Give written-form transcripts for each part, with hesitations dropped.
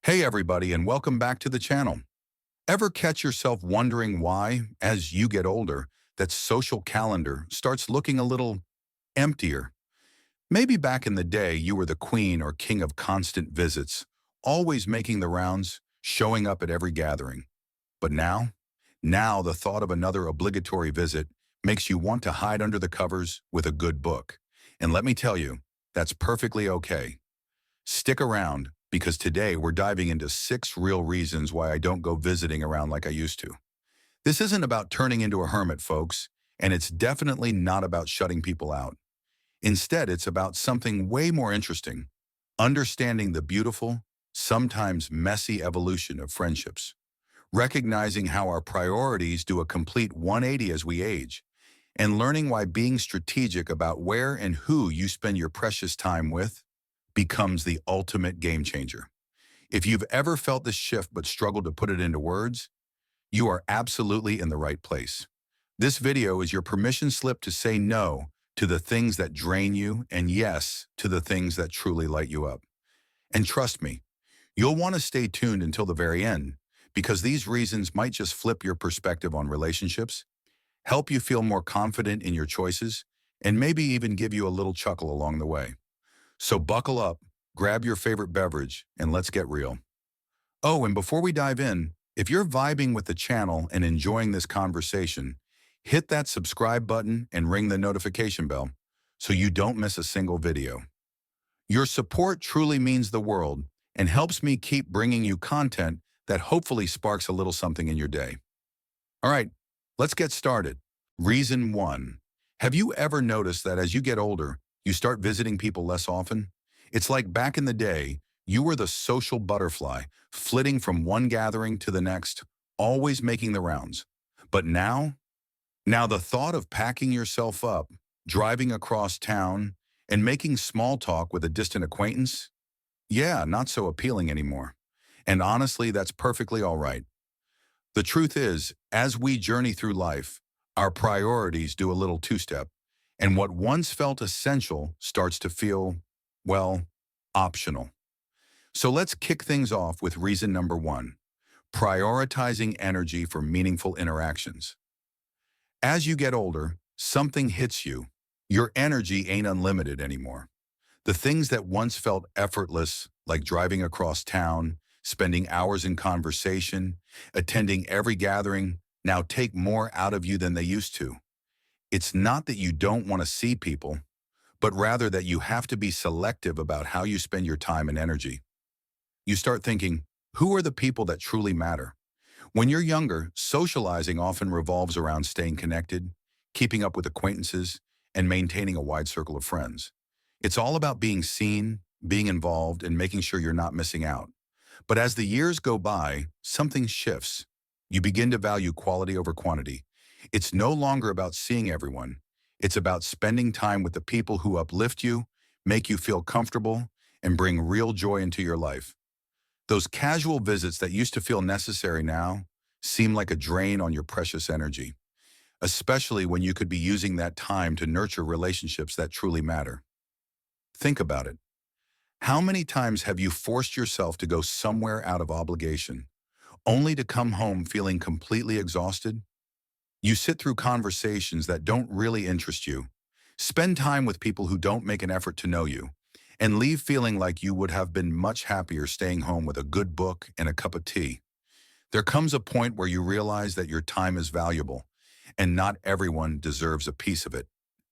Hey everybody, and welcome back to the channel. Ever catch yourself wondering why, as you get older, that social calendar starts looking a little emptier? Maybe back in the day you were the queen or king of constant visits, always making the rounds, showing up at every gathering. But now the thought of another obligatory visit makes you want to hide under the covers with a good book. And let me tell you, that's perfectly okay. Stick around, because today we're diving into 6 real reasons why I don't go visiting around like I used to. This isn't about turning into a hermit, folks, and it's definitely not about shutting people out. Instead, it's about something way more interesting: understanding the beautiful, sometimes messy evolution of friendships, recognizing how our priorities do a complete 180 as we age, and learning why being strategic about where and who you spend your precious time with becomes the ultimate game changer. If you've ever felt this shift but struggled to put it into words, you are absolutely in the right place. This video is your permission slip to say no to the things that drain you and yes to the things that truly light you up. And trust me, you'll want to stay tuned until the very end, because these reasons might just flip your perspective on relationships, help you feel more confident in your choices, and maybe even give you a little chuckle along the way. So buckle up, grab your favorite beverage, and let's get real. Oh, and before we dive in, if you're vibing with the channel and enjoying this conversation, hit that subscribe button and ring the notification bell so you don't miss a single video. Your support truly means the world and helps me keep bringing you content that hopefully sparks a little something in your day. All right, let's get started. Reason 1. Have you ever noticed that as you get older, you start visiting people less often? It's like back in the day, you were the social butterfly, flitting from one gathering to the next, always making the rounds. But now the thought of packing yourself up, driving across town, and making small talk with a distant acquaintance? Yeah, not so appealing anymore. And honestly, that's perfectly all right. The truth is, as we journey through life, our priorities do a little two-step, and what once felt essential starts to feel, well, optional. So let's kick things off with reason number 1: prioritizing energy for meaningful interactions. As you get older, something hits you. Your energy ain't unlimited anymore. The things that once felt effortless, like driving across town, spending hours in conversation, attending every gathering, now take more out of you than they used to. It's not that you don't want to see people, but rather that you have to be selective about how you spend your time and energy. You start thinking, who are the people that truly matter? When you're younger, socializing often revolves around staying connected, keeping up with acquaintances, and maintaining a wide circle of friends. It's all about being seen, being involved, and making sure you're not missing out. But as the years go by, something shifts. You begin to value quality over quantity. It's no longer about seeing everyone. It's about spending time with the people who uplift you, make you feel comfortable, and bring real joy into your life. Those casual visits that used to feel necessary now seem like a drain on your precious energy, especially when you could be using that time to nurture relationships that truly matter. Think about it. How many times have you forced yourself to go somewhere out of obligation, only to come home feeling completely exhausted? You sit through conversations that don't really interest you, spend time with people who don't make an effort to know you, and leave feeling like you would have been much happier staying home with a good book and a cup of tea. There comes a point where you realize that your time is valuable, and not everyone deserves a piece of it.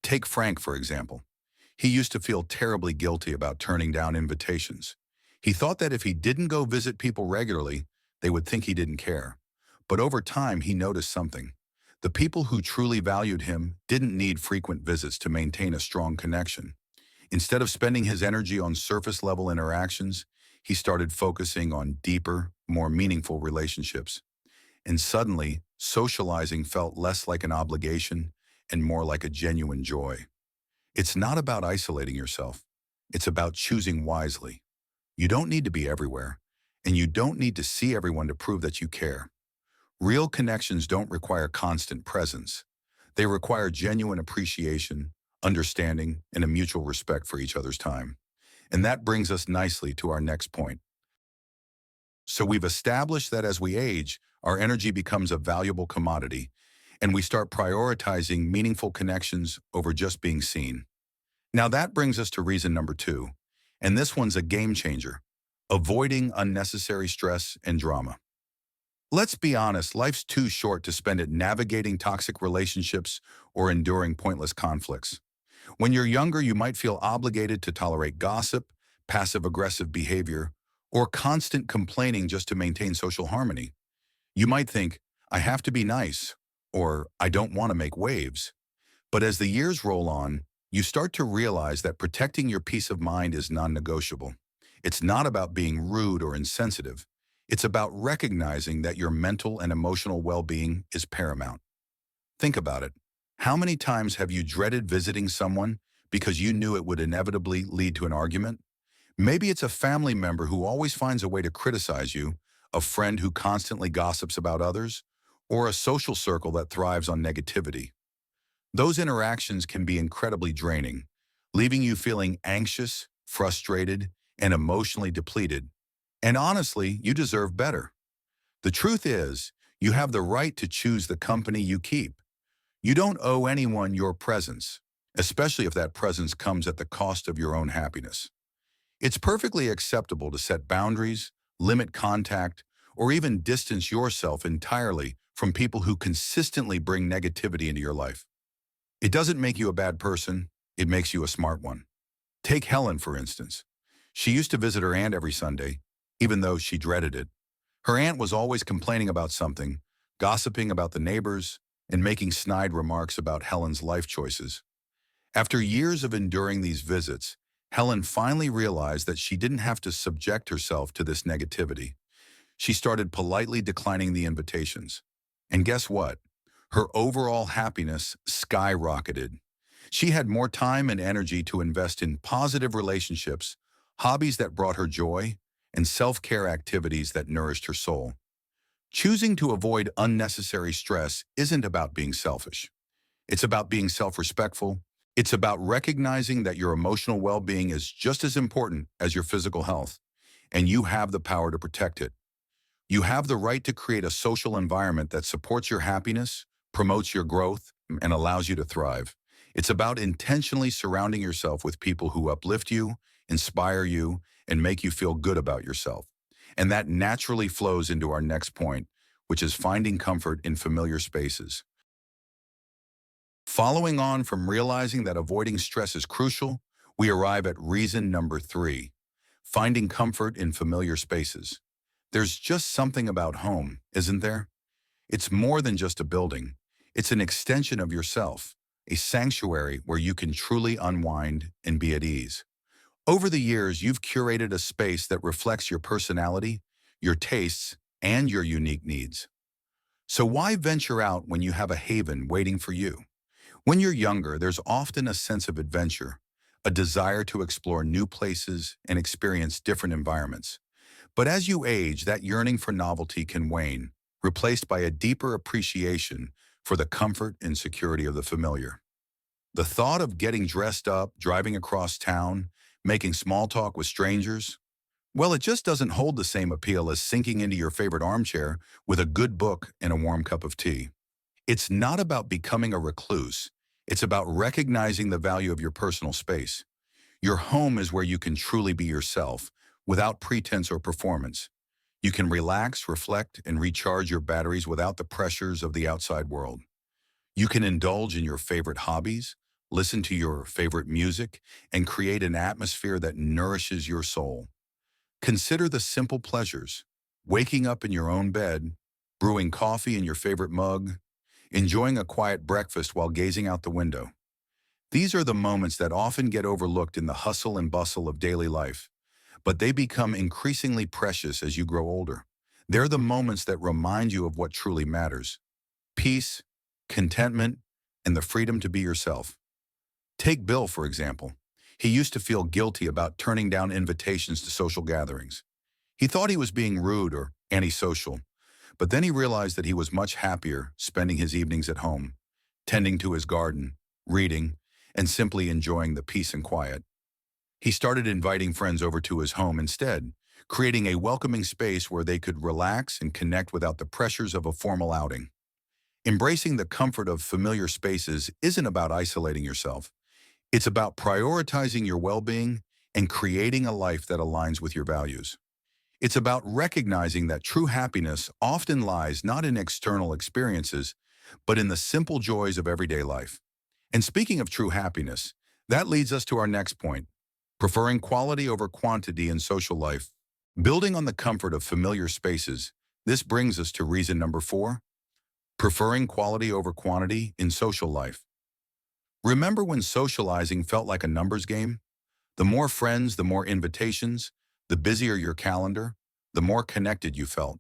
Take Frank, for example. He used to feel terribly guilty about turning down invitations. He thought that if he didn't go visit people regularly, they would think he didn't care. But over time, he noticed something. The people who truly valued him didn't need frequent visits to maintain a strong connection. Instead of spending his energy on surface-level interactions, he started focusing on deeper, more meaningful relationships. And suddenly, socializing felt less like an obligation and more like a genuine joy. It's not about isolating yourself. It's about choosing wisely. You don't need to be everywhere, and you don't need to see everyone to prove that you care. Real connections don't require constant presence. They require genuine appreciation, understanding, and a mutual respect for each other's time. And that brings us nicely to our next point: So we've established that as we age, our energy becomes a valuable commodity, and we start prioritizing meaningful connections over just being seen. Now that brings us to reason number two, and this one's a game changer: avoiding unnecessary stress and drama. Let's be honest, life's too short to spend it navigating toxic relationships or enduring pointless conflicts. When you're younger, you might feel obligated to tolerate gossip, passive-aggressive behavior, or constant complaining just to maintain social harmony. You might think, I have to be nice, or I don't want to make waves. But as the years roll on, you start to realize that protecting your peace of mind is non-negotiable. It's not about being rude or insensitive. It's about recognizing that your mental and emotional well-being is paramount. Think about it. How many times have you dreaded visiting someone because you knew it would inevitably lead to an argument? Maybe it's a family member who always finds a way to criticize you, a friend who constantly gossips about others, or a social circle that thrives on negativity. Those interactions can be incredibly draining, leaving you feeling anxious, frustrated, and emotionally depleted. And honestly, you deserve better. The truth is, you have the right to choose the company you keep. You don't owe anyone your presence, especially if that presence comes at the cost of your own happiness. It's perfectly acceptable to set boundaries, limit contact, or even distance yourself entirely from people who consistently bring negativity into your life. It doesn't make you a bad person, it makes you a smart one. Take Helen, for instance. She used to visit her aunt every Sunday, even though she dreaded it. Her aunt was always complaining about something, gossiping about the neighbors, and making snide remarks about Helen's life choices. After years of enduring these visits, Helen finally realized that she didn't have to subject herself to this negativity. She started politely declining the invitations. And guess what? Her overall happiness skyrocketed. She had more time and energy to invest in positive relationships, hobbies that brought her joy, and self-care activities that nourished her soul. Choosing to avoid unnecessary stress isn't about being selfish. It's about being self-respectful. It's about recognizing that your emotional well-being is just as important as your physical health, and you have the power to protect it. You have the right to create a social environment that supports your happiness, promotes your growth, and allows you to thrive. It's about intentionally surrounding yourself with people who uplift you, inspire you, and make you feel good about yourself. And that naturally flows into our next point, which is finding comfort in familiar spaces. Following on from realizing that avoiding stress is crucial, we arrive at reason number three: finding comfort in familiar spaces. There's just something about home, isn't there? It's more than just a building. It's an extension of yourself, a sanctuary where you can truly unwind and be at ease. Over the years, you've curated a space that reflects your personality, your tastes, and your unique needs. So why venture out when you have a haven waiting for you? When you're younger, there's often a sense of adventure, a desire to explore new places and experience different environments. But as you age, that yearning for novelty can wane, replaced by a deeper appreciation for the comfort and security of the familiar. The thought of getting dressed up, driving across town, making small talk with strangers, well, it just doesn't hold the same appeal as sinking into your favorite armchair with a good book and a warm cup of tea. It's not about becoming a recluse. It's about recognizing the value of your personal space. Your home is where you can truly be yourself, without pretense or performance. You can relax, reflect, and recharge your batteries without the pressures of the outside world. You can indulge in your favorite hobbies, listen to your favorite music, and create an atmosphere that nourishes your soul. Consider the simple pleasures: waking up in your own bed, brewing coffee in your favorite mug, enjoying a quiet breakfast while gazing out the window. These are the moments that often get overlooked in the hustle and bustle of daily life, but they become increasingly precious as you grow older. They're the moments that remind you of what truly matters: peace, contentment, and the freedom to be yourself. Take Bill, for example. He used to feel guilty about turning down invitations to social gatherings. He thought he was being rude or antisocial, but then he realized that he was much happier spending his evenings at home, tending to his garden, reading, and simply enjoying the peace and quiet. He started inviting friends over to his home instead, creating a welcoming space where they could relax and connect without the pressures of a formal outing. Embracing the comfort of familiar spaces isn't about isolating yourself. It's about prioritizing your well-being and creating a life that aligns with your values. It's about recognizing that true happiness often lies not in external experiences, but in the simple joys of everyday life. And speaking of true happiness, that leads us to our next point, preferring quality over quantity in social life. Building on the comfort of familiar spaces, this brings us to reason number 4, preferring quality over quantity in social life. Remember when socializing felt like a numbers game? The more friends, the more invitations, the busier your calendar, the more connected you felt.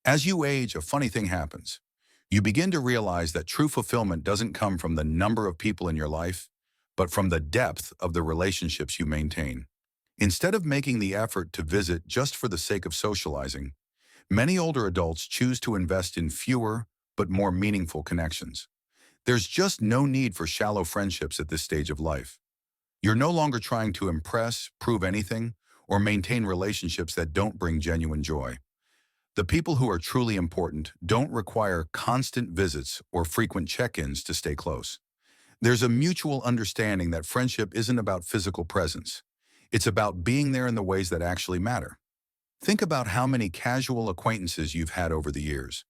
As you age, a funny thing happens. You begin to realize that true fulfillment doesn't come from the number of people in your life, but from the depth of the relationships you maintain. Instead of making the effort to visit just for the sake of socializing, many older adults choose to invest in fewer but more meaningful connections. There's just no need for shallow friendships at this stage of life. You're no longer trying to impress, prove anything, or maintain relationships that don't bring genuine joy. The people who are truly important don't require constant visits or frequent check-ins to stay close. There's a mutual understanding that friendship isn't about physical presence. It's about being there in the ways that actually matter. Think about how many casual acquaintances you've had over the years.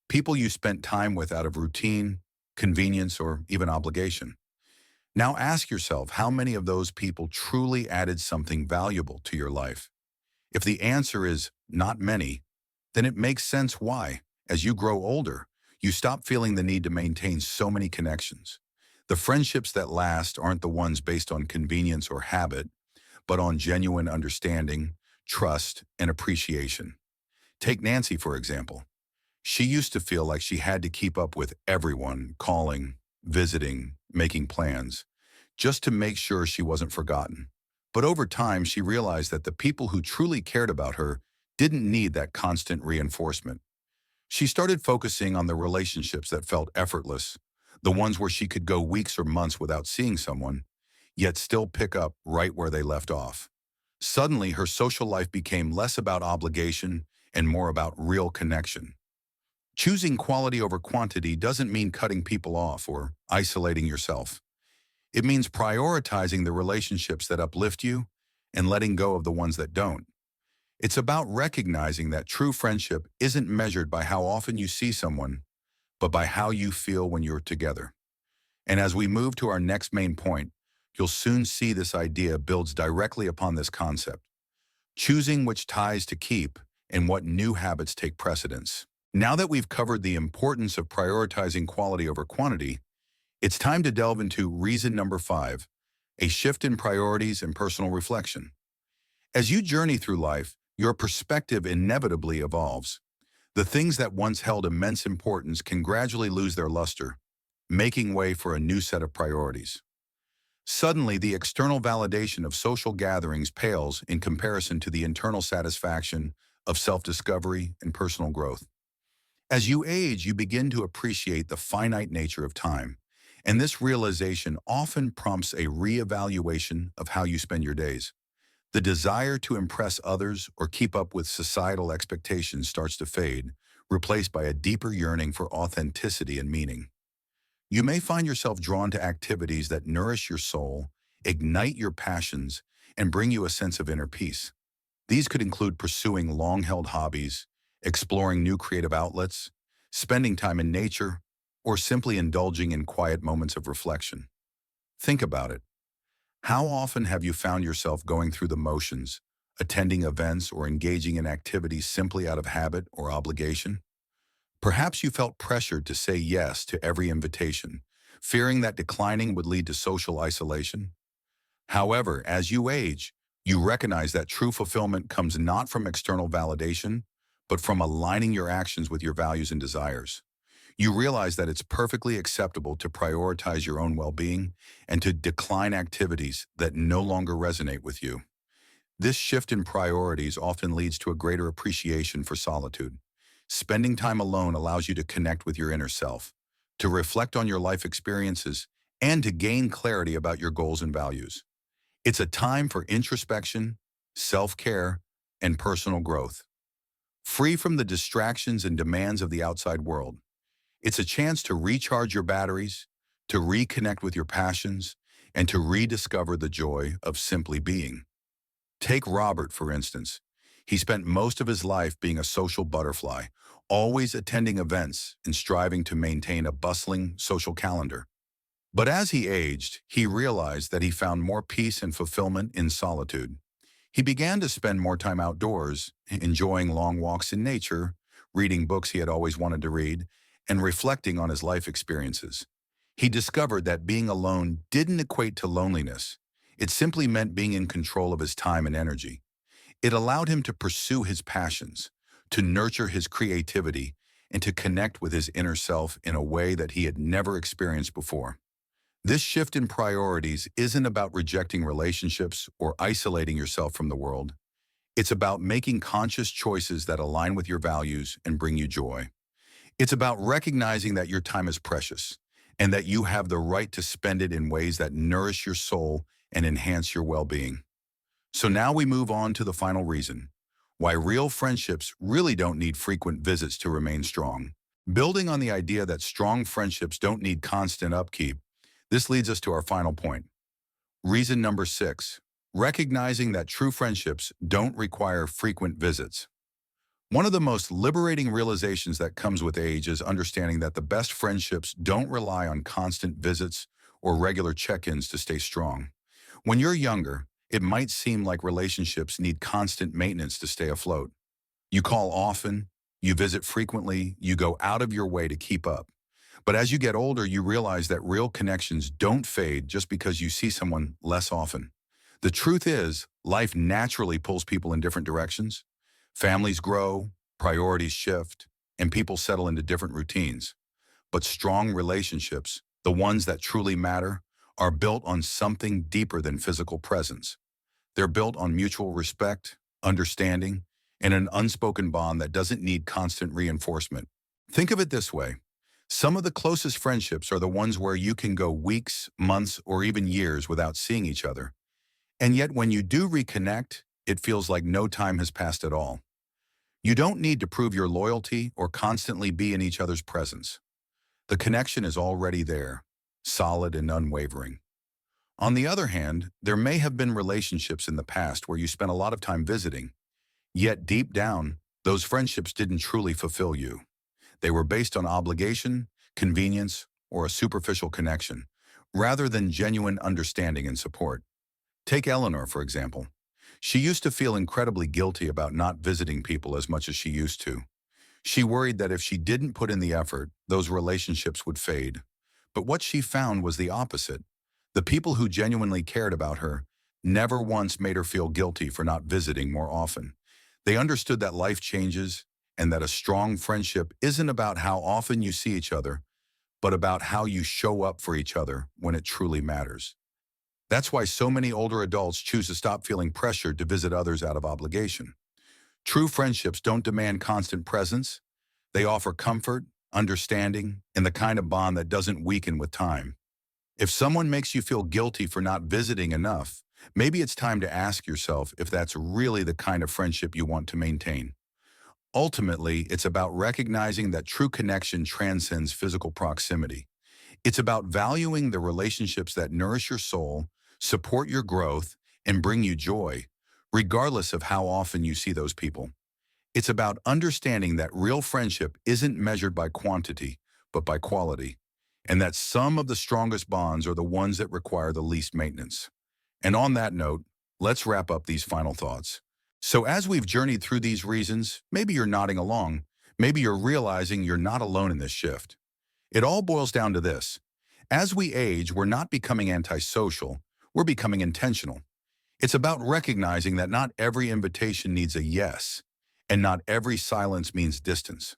People you spent time with out of routine, convenience, or even obligation. Now ask yourself how many of those people truly added something valuable to your life. If the answer is not many, then it makes sense why, as you grow older, you stop feeling the need to maintain so many connections. The friendships that last aren't the ones based on convenience or habit, but on genuine understanding, trust, and appreciation. Take Nancy, for example. She used to feel like she had to keep up with everyone, calling, visiting, making plans, just to make sure she wasn't forgotten. But over time, she realized that the people who truly cared about her didn't need that constant reinforcement. She started focusing on the relationships that felt effortless, the ones where she could go weeks or months without seeing someone, yet still pick up right where they left off. Suddenly, her social life became less about obligation and more about real connection. Choosing quality over quantity doesn't mean cutting people off or isolating yourself. It means prioritizing the relationships that uplift you and letting go of the ones that don't. It's about recognizing that true friendship isn't measured by how often you see someone, but by how you feel when you're together. And as we move to our next main point, you'll soon see this idea builds directly upon this concept, choosing which ties to keep and what new habits take precedence. Now that we've covered the importance of prioritizing quality over quantity, it's time to delve into reason number 5, a shift in priorities and personal reflection. As you journey through life, your perspective inevitably evolves. The things that once held immense importance can gradually lose their luster, making way for a new set of priorities. Suddenly, the external validation of social gatherings pales in comparison to the internal satisfaction of self-discovery and personal growth. As you age, you begin to appreciate the finite nature of time, and this realization often prompts a reevaluation of how you spend your days. The desire to impress others or keep up with societal expectations starts to fade, replaced by a deeper yearning for authenticity and meaning. You may find yourself drawn to activities that nourish your soul, ignite your passions, and bring you a sense of inner peace. These could include pursuing long-held hobbies, exploring new creative outlets, spending time in nature, or simply indulging in quiet moments of reflection. Think about it. How often have you found yourself going through the motions, attending events or engaging in activities simply out of habit or obligation? Perhaps you felt pressured to say yes to every invitation, fearing that declining would lead to social isolation. However, as you age, you recognize that true fulfillment comes not from external validation, but from aligning your actions with your values and desires. You realize that it's perfectly acceptable to prioritize your own well-being and to decline activities that no longer resonate with you. This shift in priorities often leads to a greater appreciation for solitude. Spending time alone allows you to connect with your inner self, to reflect on your life experiences, and to gain clarity about your goals and values. It's a time for introspection, self-care, and personal growth. Free from the distractions and demands of the outside world. It's a chance to recharge your batteries, to reconnect with your passions, and to rediscover the joy of simply being. Take Robert, for instance. He spent most of his life being a social butterfly, always attending events and striving to maintain a bustling social calendar. But as he aged, he realized that he found more peace and fulfillment in solitude. He began to spend more time outdoors, enjoying long walks in nature, reading books he had always wanted to read, and reflecting on his life experiences. He discovered that being alone didn't equate to loneliness. It simply meant being in control of his time and energy. It allowed him to pursue his passions, to nurture his creativity, and to connect with his inner self in a way that he had never experienced before. This shift in priorities isn't about rejecting relationships or isolating yourself from the world. It's about making conscious choices that align with your values and bring you joy. It's about recognizing that your time is precious and that you have the right to spend it in ways that nourish your soul and enhance your well-being. So now we move on to the final reason, why real friendships really don't need frequent visits to remain strong. Building on the idea that strong friendships don't need constant upkeep, this leads us to our final point. Reason number 6, recognizing that true friendships don't require frequent visits. One of the most liberating realizations that comes with age is understanding that the best friendships don't rely on constant visits or regular check-ins to stay strong. When you're younger, it might seem like relationships need constant maintenance to stay afloat. You call often, you visit frequently, you go out of your way to keep up. But as you get older, you realize that real connections don't fade just because you see someone less often. The truth is, life naturally pulls people in different directions. Families grow, priorities shift, and people settle into different routines. But strong relationships, the ones that truly matter, are built on something deeper than physical presence. They're built on mutual respect, understanding, and an unspoken bond that doesn't need constant reinforcement. Think of it this way. Some of the closest friendships are the ones where you can go weeks, months, or even years without seeing each other. And yet when you do reconnect, it feels like no time has passed at all. You don't need to prove your loyalty or constantly be in each other's presence. The connection is already there, solid and unwavering. On the other hand, there may have been relationships in the past where you spent a lot of time visiting, yet deep down, those friendships didn't truly fulfill you. They were based on obligation, convenience, or a superficial connection, rather than genuine understanding and support. Take Eleanor, for example. She used to feel incredibly guilty about not visiting people as much as she used to. She worried that if she didn't put in the effort, those relationships would fade. But what she found was the opposite. The people who genuinely cared about her never once made her feel guilty for not visiting more often. They understood that life changes and that a strong friendship isn't about how often you see each other, but about how you show up for each other when it truly matters. That's why so many older adults choose to stop feeling pressured to visit others out of obligation. True friendships don't demand constant presence. They offer comfort, understanding, and the kind of bond that doesn't weaken with time. If someone makes you feel guilty for not visiting enough, maybe it's time to ask yourself if that's really the kind of friendship you want to maintain. Ultimately, it's about recognizing that true connection transcends physical proximity. It's about valuing the relationships that nourish your soul, support your growth, and bring you joy, regardless of how often you see those people. It's about understanding that real friendship isn't measured by quantity, but by quality, and that some of the strongest bonds are the ones that require the least maintenance. And on that note, let's wrap up these final thoughts. So as we've journeyed through these reasons, maybe you're nodding along, maybe you're realizing you're not alone in this shift. It all boils down to this. As we age, we're not becoming antisocial, we're becoming intentional. It's about recognizing that not every invitation needs a yes, and not every silence means distance.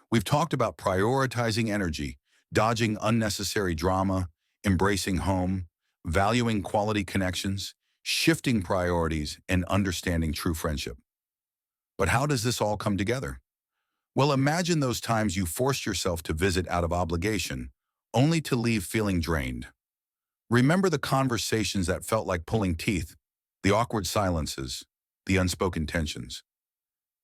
We've talked about prioritizing energy, dodging unnecessary drama, embracing home, valuing quality connections, shifting priorities, and understanding true friendship. But how does this all come together? Well, imagine those times you forced yourself to visit out of obligation, only to leave feeling drained. Remember the conversations that felt like pulling teeth, the awkward silences, the unspoken tensions.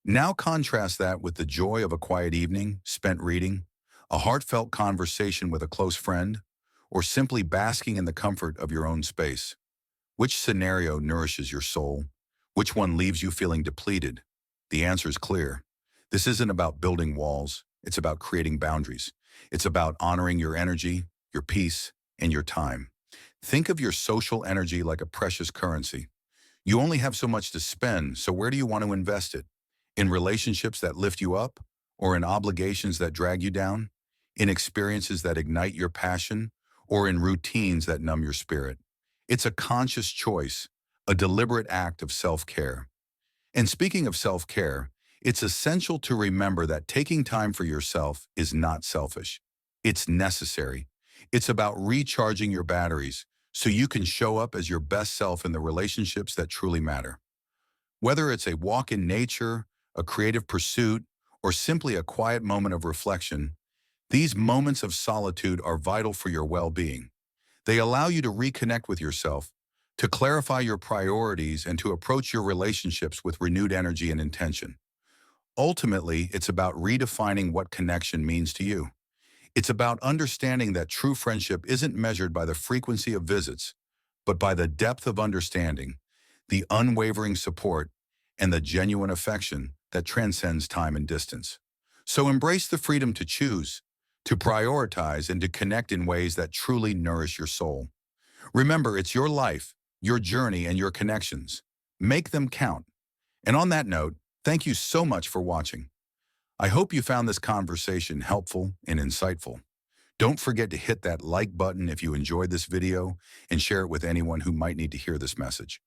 Now contrast that with the joy of a quiet evening spent reading, a heartfelt conversation with a close friend, or simply basking in the comfort of your own space. Which scenario nourishes your soul? Which one leaves you feeling depleted? The answer is clear. This isn't about building walls. It's about creating boundaries. It's about honoring your energy, your peace, and your time. Think of your social energy like a precious currency. You only have so much to spend, so where do you want to invest it? In relationships that lift you up, or in obligations that drag you down? In experiences that ignite your passion, or in routines that numb your spirit? It's a conscious choice, a deliberate act of self-care. And speaking of self-care, it's essential to remember that taking time for yourself is not selfish. It's necessary. It's about recharging your batteries so you can show up as your best self in the relationships that truly matter. Whether it's a walk in nature, a creative pursuit, or simply a quiet moment of reflection, these moments of solitude are vital for your well-being. They allow you to reconnect with yourself, to clarify your priorities, and to approach your relationships with renewed energy and intention. Ultimately, it's about redefining what connection means to you. It's about understanding that true friendship isn't measured by the frequency of visits, but by the depth of understanding, the unwavering support, and the genuine affection that transcends time and distance. So embrace the freedom to choose, to prioritize, and to connect in ways that truly nourish your soul. Remember, it's your life, your journey, and your connections. Make them count. And on that note, thank you so much for watching. I hope you found this conversation helpful and insightful. Don't forget to hit that like button if you enjoyed this video and share it with anyone who might need to hear this message.